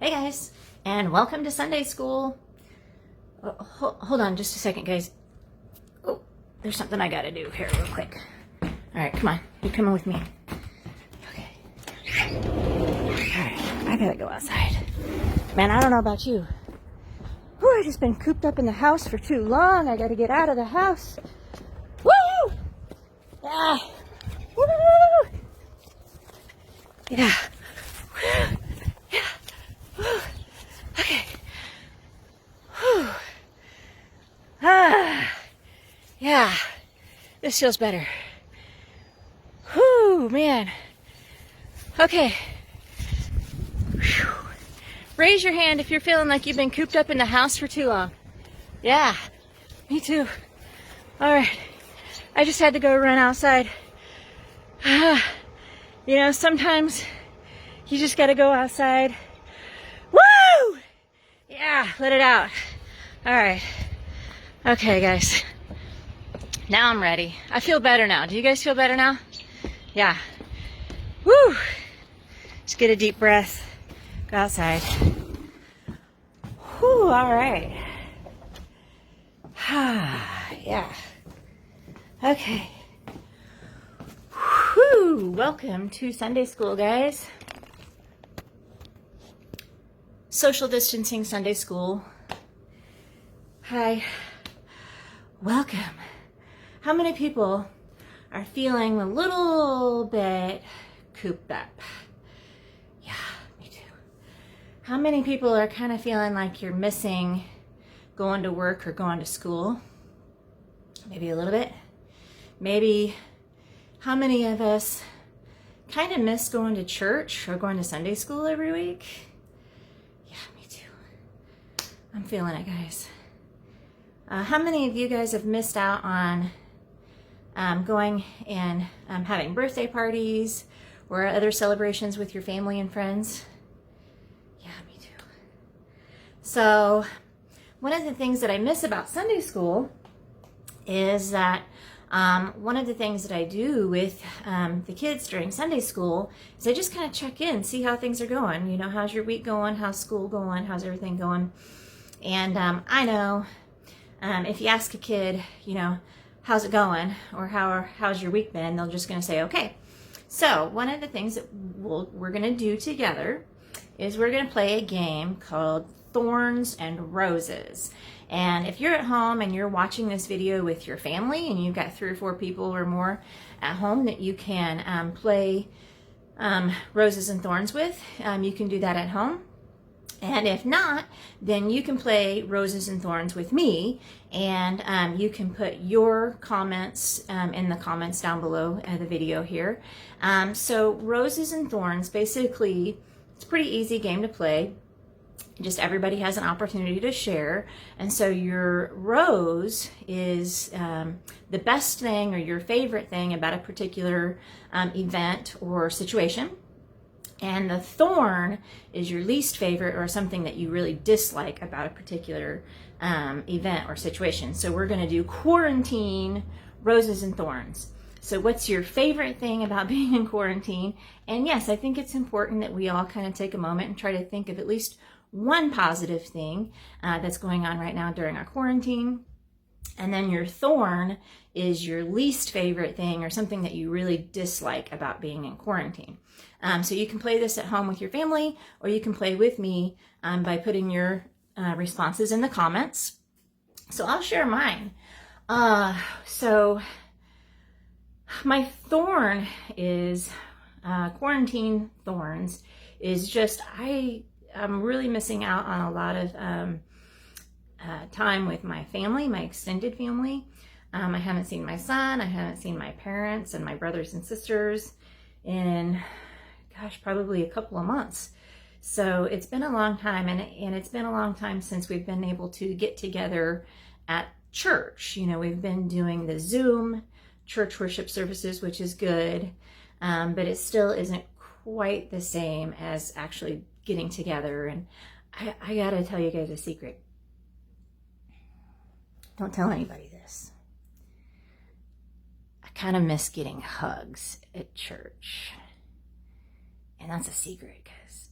Hey guys, and welcome to Sunday school. Hold on just a second, guys. Oh, there's something I gotta do here real quick. All right, come on. You coming with me? Okay. All right, I gotta go outside. Man, I don't know about you. Whew, I've just been cooped up in the house for too long. I gotta get out of the house. Woo! Yeah. Woo! Yeah. Okay. Whew. Yeah. This feels better. Whew, man. Okay. Whew. Raise your hand if you're feeling like you've been cooped up in the house for too long. Yeah, me too. All right. I just had to go run outside. You know, sometimes you just got to go outside. Woo! Yeah, let it out. All right. Okay, guys. Now I'm ready. I feel better now. Do you guys feel better now? Yeah. Woo! Just get a deep breath. Go outside. Whew, all right. Yeah. Okay. Whew, welcome to Sunday school, guys. Social distancing Sunday school. Hi. Welcome. How many people are feeling a little bit cooped up? Yeah, me too. How many people are kind of feeling like you're missing going to work or going to school? Maybe a little bit. Maybe how many of us kind of miss going to church or going to Sunday school every week? Yeah, me too. I'm feeling it, guys. How many of you guys have missed out on going and having birthday parties or other celebrations with your family and friends? Yeah, me too. So one of the things that I miss about Sunday school is that one of the things that I do with the kids during Sunday school is I just kind of check in, see how things are going. You know, how's your week going? How's school going? How's everything going? And I know if you ask a kid, you know, how's it going? Or how's your week been? They're just going to say, okay. So one of the things that we're going to do together is we're going to play a game called Thorns and Roses. And if you're at home and you're watching this video with your family and you've got 3 or 4 people or more at home that you can play Roses and Thorns with, you can do that at home. And if not, then you can play Roses and Thorns with me, and you can put your comments in the comments down below the video here. So Roses and Thorns, basically, it's a pretty easy game to play. Just everybody has an opportunity to share. And so your rose is the best thing or your favorite thing about a particular event or situation. And the thorn is your least favorite or something that you really dislike about a particular event or situation. So we're going to do quarantine roses and thorns. So what's your favorite thing about being in quarantine? And yes, I think it's important that we all kind of take a moment and try to think of at least one positive thing that's going on right now during our quarantine. And then your thorn is your least favorite thing or something that you really dislike about being in quarantine. So you can play this at home with your family, or you can play with me by putting your responses in the comments. So I'll share mine. So my thorn is, quarantine thorns, is just I'm really missing out on a lot of time with my family, my extended family. I haven't seen my son. I haven't seen my parents and my brothers and sisters in, gosh, probably a couple of months. So it's been a long time, and it's been a long time since we've been able to get together at church. You know, we've been doing the Zoom church worship services, which is good, but it still isn't quite the same as actually getting together. And I gotta tell you guys a secret. Don't tell anybody this. I kind of miss getting hugs at church. And that's a secret, because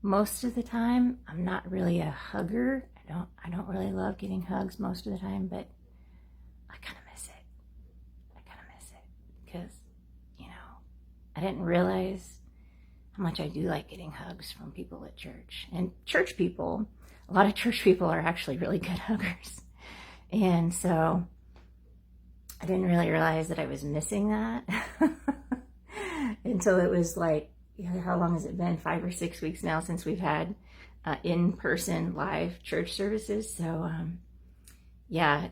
most of the time. I'm not really a hugger. I don't really love giving hugs most of the time, but I kind of miss it because, I didn't realize how much I do like getting hugs from people at church. And a lot of church people are actually really good huggers. And so I didn't really realize that I was missing that until it was like, how long has it been? 5 or 6 weeks now since we've had in-person live church services. So yeah,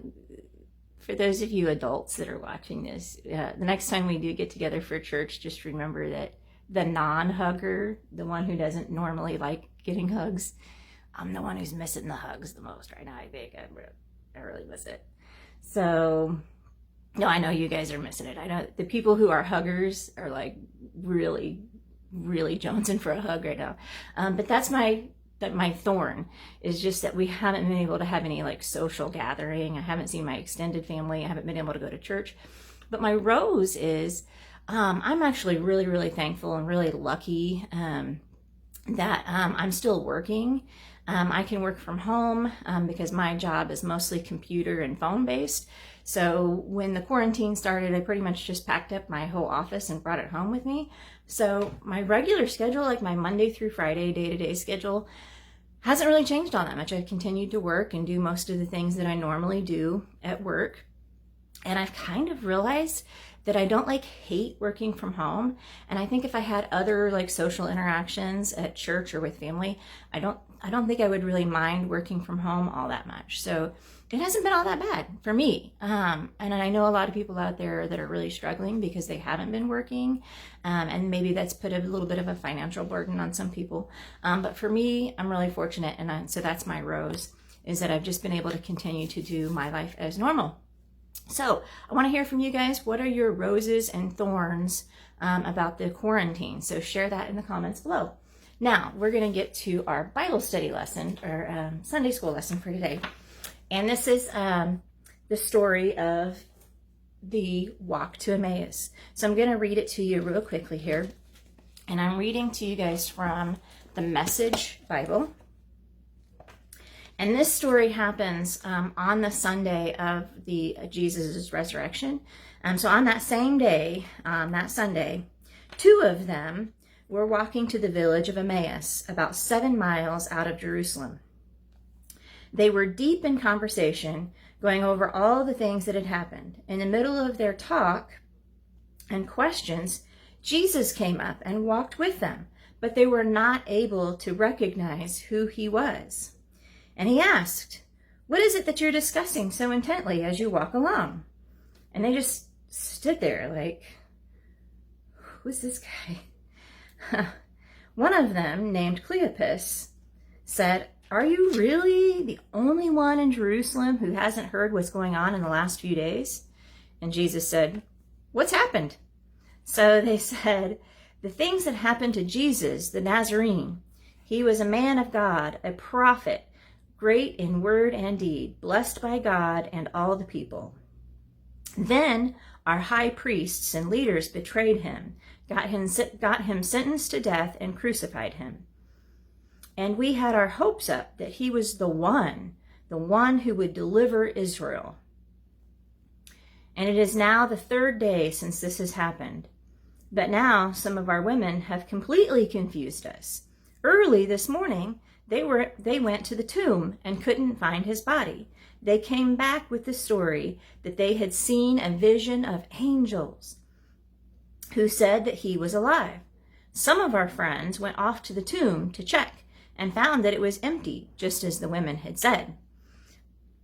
for those of you adults that are watching this, the next time we do get together for church, just remember that the non-hugger, the one who doesn't normally like getting hugs, I'm the one who's missing the hugs the most right now. I think I really miss it. So, no, I know you guys are missing it. I know the people who are huggers are like really, really jonesing for a hug right now. But that's my thorn, is just that we haven't been able to have any like social gathering. I haven't seen my extended family. I haven't been able to go to church. But my rose is, I'm actually really, really thankful and really lucky that I'm still working. I can work from home because my job is mostly computer and phone based. So when the quarantine started, I pretty much just packed up my whole office and brought it home with me. So my regular schedule, like my Monday through Friday day-to-day schedule, hasn't really changed all that much. I've continued to work and do most of the things that I normally do at work. And I've kind of realized that I don't hate working from home. And I think if I had other like social interactions at church or with family, I don't think I would really mind working from home all that much. So it hasn't been all that bad for me. And I know a lot of people out there that are really struggling because they haven't been working. And maybe that's put a little bit of a financial burden on some people. But for me, I'm really fortunate. And so that's my rose, is that I've just been able to continue to do my life as normal. So I want to hear from you guys. What are your roses and thorns about the quarantine? So share that in the comments below. Now we're going to get to our Bible study lesson, or Sunday school lesson for today. And this is the story of the walk to Emmaus. So I'm going to read it to you real quickly here. And I'm reading to you guys from the Message Bible. And this story happens on the Sunday of Jesus' resurrection. So on that same day, that Sunday, 2 of them were walking to the village of Emmaus, about 7 miles out of Jerusalem. They were deep in conversation, going over all the things that had happened. In the middle of their talk and questions, Jesus came up and walked with them, but they were not able to recognize who he was. And he asked, "What is it that you're discussing so intently as you walk along?" And they just stood there like, who's this guy? One of them, named Cleopas, said, "Are you really the only one in Jerusalem who hasn't heard what's going on in the last few days?" And Jesus said, "What's happened?" So they said, "The things that happened to Jesus, the Nazarene. He was a man of God, a prophet, great in word and deed, blessed by God and all the people. Then our high priests and leaders betrayed him, got him sentenced to death and crucified him. And we had our hopes up that he was the one who would deliver Israel. And it is now the 3rd day since this has happened. But now some of our women have completely confused us. Early this morning, they went to the tomb and couldn't find his body. They came back with the story that they had seen a vision of angels who said that he was alive. Some of our friends went off to the tomb to check and found that it was empty, just as the women had said.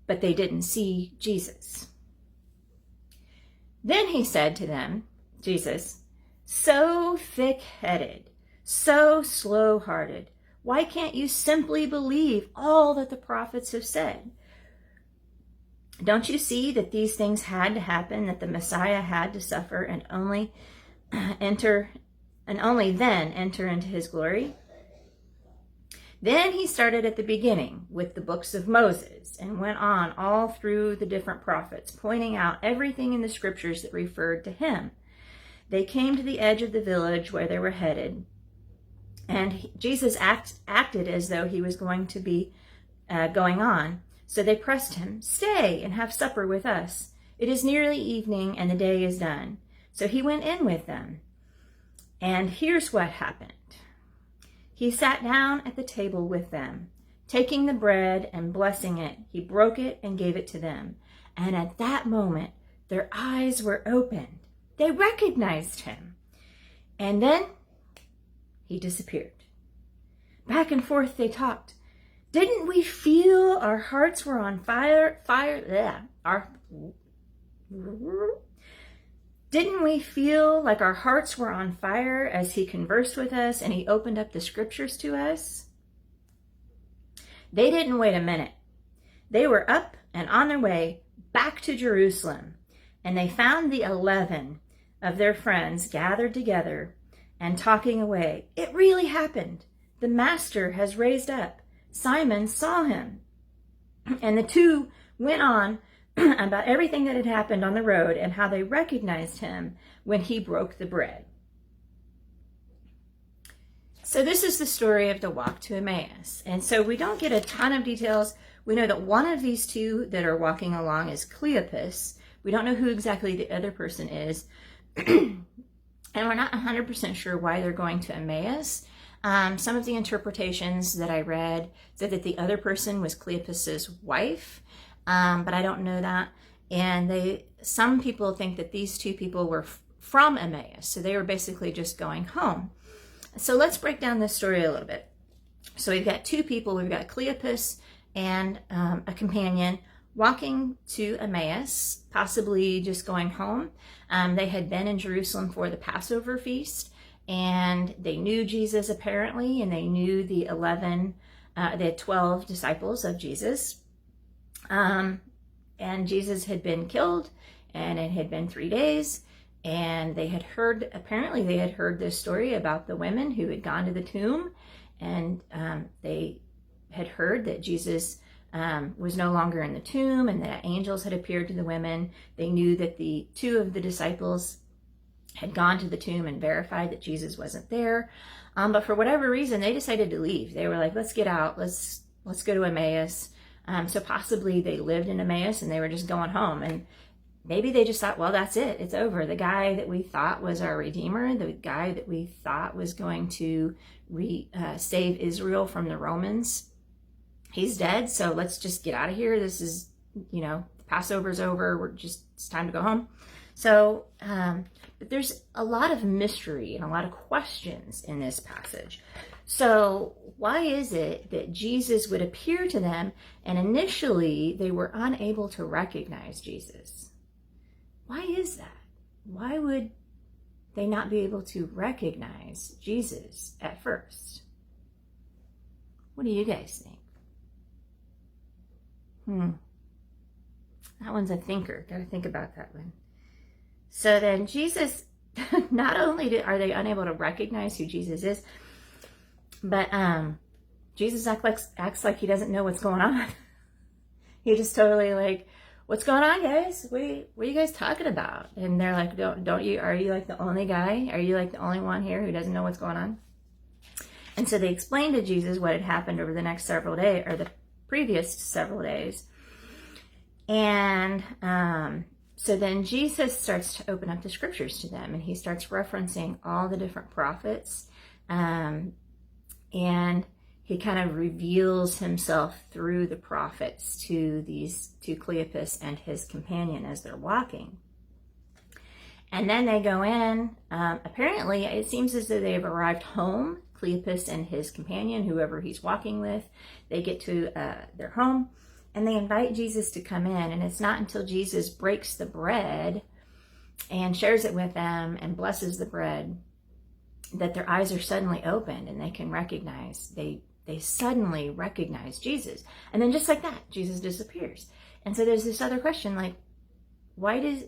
But they didn't see Jesus." Then he said to them, Jesus, "So thick-headed, so slow-hearted, why can't you simply believe all that the prophets have said? Don't you see that these things had to happen, that the Messiah had to suffer and only then enter into his glory?" Then he started at the beginning with the books of Moses and went on all through the different prophets, pointing out everything in the scriptures that referred to him. They came to the edge of the village where they were headed. And Jesus acted as though he was going to be going on. So they pressed him, "Stay and have supper with us. It is nearly evening and the day is done." So he went in with them. And here's what happened. He sat down at the table with them. Taking the bread and blessing it, he broke it and gave it to them. And at that moment, their eyes were opened. They recognized him. And then he disappeared. Back and forth they talked. Didn't we feel our hearts were on fire? Didn't we feel like our hearts were on fire as he conversed with us and he opened up the scriptures to us? They didn't wait a minute. They were up and on their way back to Jerusalem, and they found the 11 of their friends gathered together and talking away. It really happened. The Master has raised up. Simon saw him. And the two went on about everything that had happened on the road and how they recognized him when he broke the bread. So this is the story of the walk to Emmaus. And so we don't get a ton of details. We know that one of these two that are walking along is Cleopas. We don't know who exactly the other person is. And we're not 100% sure why they're going to Emmaus. Some of the interpretations that I read said that the other person was Cleopas's wife, but I don't know that. And some people think that these two people were from Emmaus, so they were basically just going home. So let's break down this story a little bit. So we've got two people. We've got Cleopas and a companion walking to Emmaus, possibly just going home. They had been in Jerusalem for the Passover feast, and they knew Jesus apparently, and they knew the 12 disciples of Jesus. And Jesus had been killed, and it had been 3 days, and they had heard this story about the women who had gone to the tomb, and they had heard that Jesus was no longer in the tomb, and that angels had appeared to the women. They knew that the two of the disciples had gone to the tomb and verified that Jesus wasn't there. But for whatever reason, they decided to leave. They were like, let's get out. Let's go to Emmaus. So possibly they lived in Emmaus and they were just going home. And maybe they just thought, well, that's it. It's over. The guy that we thought was our Redeemer, the guy that we thought was going to save Israel from the Romans, he's dead. So let's just get out of here. This is, Passover's over. It's time to go home. So, but there's a lot of mystery and a lot of questions in this passage. So why is it that Jesus would appear to them and initially they were unable to recognize Jesus? Why is that? Why would they not be able to recognize Jesus at first? What do you guys think? That one's a thinker. Got to think about that one. So then Jesus, not only are they unable to recognize who Jesus is, but Jesus acts like he doesn't know what's going on. He just totally like, what's going on, guys? What are you guys talking about? And they're like, don't you, are you like the only guy? Are you like the only one here who doesn't know what's going on? And so they explained to Jesus what had happened over the next several days, or the previous several days. And so then Jesus starts to open up the scriptures to them, and he starts referencing all the different prophets. And he kind of reveals himself through the prophets to Cleopas and his companion as they're walking. And then they go in. Apparently, it seems as though they've arrived home. Cleopas and his companion, whoever he's walking with, they get to their home, and they invite Jesus to come in. And it's not until Jesus breaks the bread and shares it with them and blesses the bread that their eyes are suddenly opened and they can recognize, they suddenly recognize Jesus. And then just like that, Jesus disappears. And so there's this other question, like, why does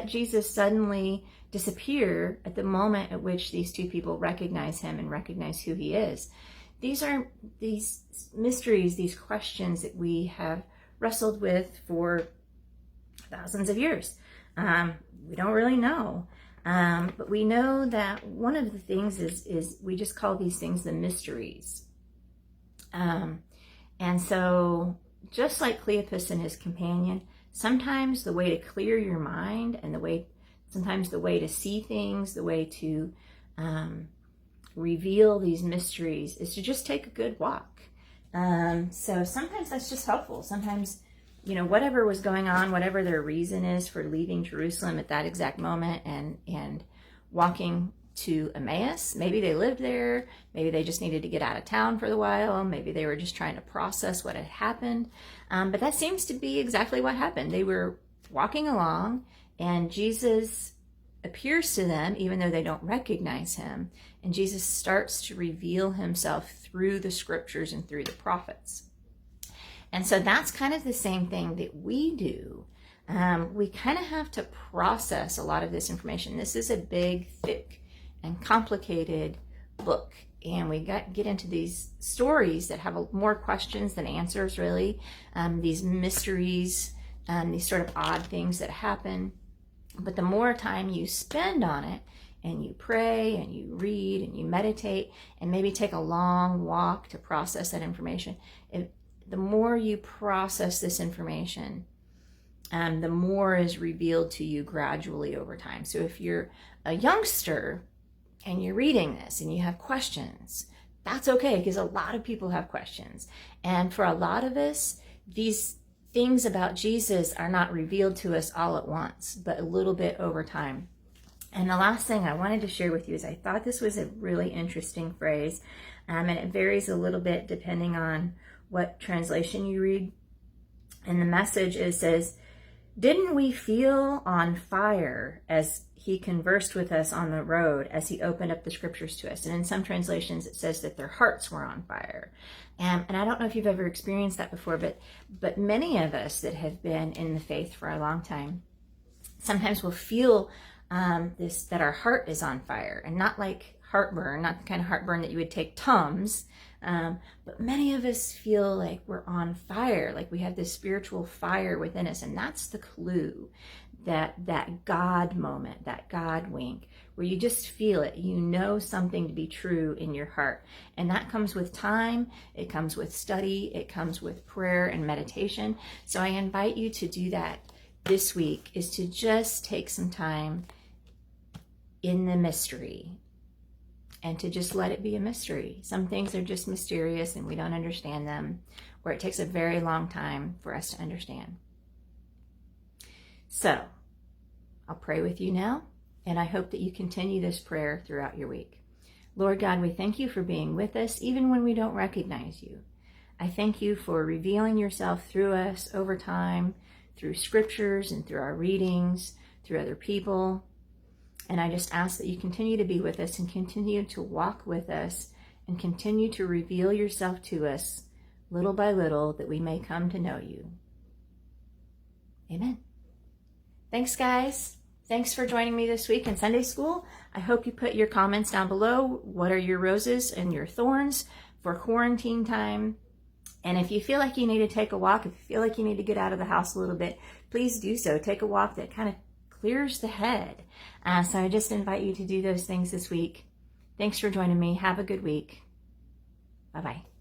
Jesus suddenly disappear at the moment at which these two people recognize him and recognize who he is? These are these mysteries, these questions that we have wrestled with for thousands of years. We don't really know. But we know that one of the things is we just call these things the mysteries. And so just like Cleopas and his companion, sometimes the way to clear your mind and sometimes the way to see things, the way to reveal these mysteries is to just take a good walk. So sometimes that's just helpful. Sometimes, whatever was going on, whatever their reason is for leaving Jerusalem at that exact moment and walking to Emmaus, maybe they lived there, maybe they just needed to get out of town for a while, maybe they were just trying to process what had happened. But that seems to be exactly what happened. They were walking along and Jesus appears to them even though they don't recognize him, and Jesus starts to reveal himself through the scriptures and through the prophets. And so that's kind of the same thing that we do. We kind of have to process a lot of this information. This is a big, thick, and complicated book, and we get into these stories that have more questions than answers, really. These mysteries, these sort of odd things that happen. But the more time you spend on it, and you pray, and you read, and you meditate, and maybe take a long walk to process that information, the more you process this information, the more is revealed to you gradually over time. So if you're a youngster and you're reading this and you have questions, that's okay, because a lot of people have questions. And for a lot of us, these things about Jesus are not revealed to us all at once, but a little bit over time. And the last thing I wanted to share with you is I thought this was a really interesting phrase, and it varies a little bit depending on what translation you read. And the Message, it says, "Didn't we feel on fire as he conversed with us on the road, as he opened up the scriptures to us?" And in some translations, it says that their hearts were on fire. And I don't know if you've ever experienced that before, but many of us that have been in the faith for a long time, sometimes will feel that our heart is on fire, and not like heartburn, not the kind of heartburn that you would take Tums, but many of us feel like we're on fire, like we have this spiritual fire within us, and that's the clue, that God moment, that God wink, where you just feel it, something to be true in your heart. And that comes with time, it comes with study, it comes with prayer and meditation. So I invite you to do that this week, is to just take some time in the mystery and to just let it be a mystery. Some things are just mysterious and we don't understand them, or it takes a very long time for us to understand. So I'll pray with you now, and I hope that you continue this prayer throughout your week. Lord God, we thank you for being with us even when we don't recognize you. I thank you for revealing yourself through us over time, through scriptures and through our readings, through other people. And I just ask that you continue to be with us and continue to walk with us and continue to reveal yourself to us little by little, that we may come to know you. Amen. Thanks, guys. Thanks for joining me this week in Sunday school. I hope you put your comments down below. What are your roses and your thorns for quarantine time? And if you feel like you need to take a walk, if you feel like you need to get out of the house a little bit, please do so. Take a walk that kind of clears the head. So I just invite you to do those things this week. Thanks for joining me. Have a good week. Bye-bye.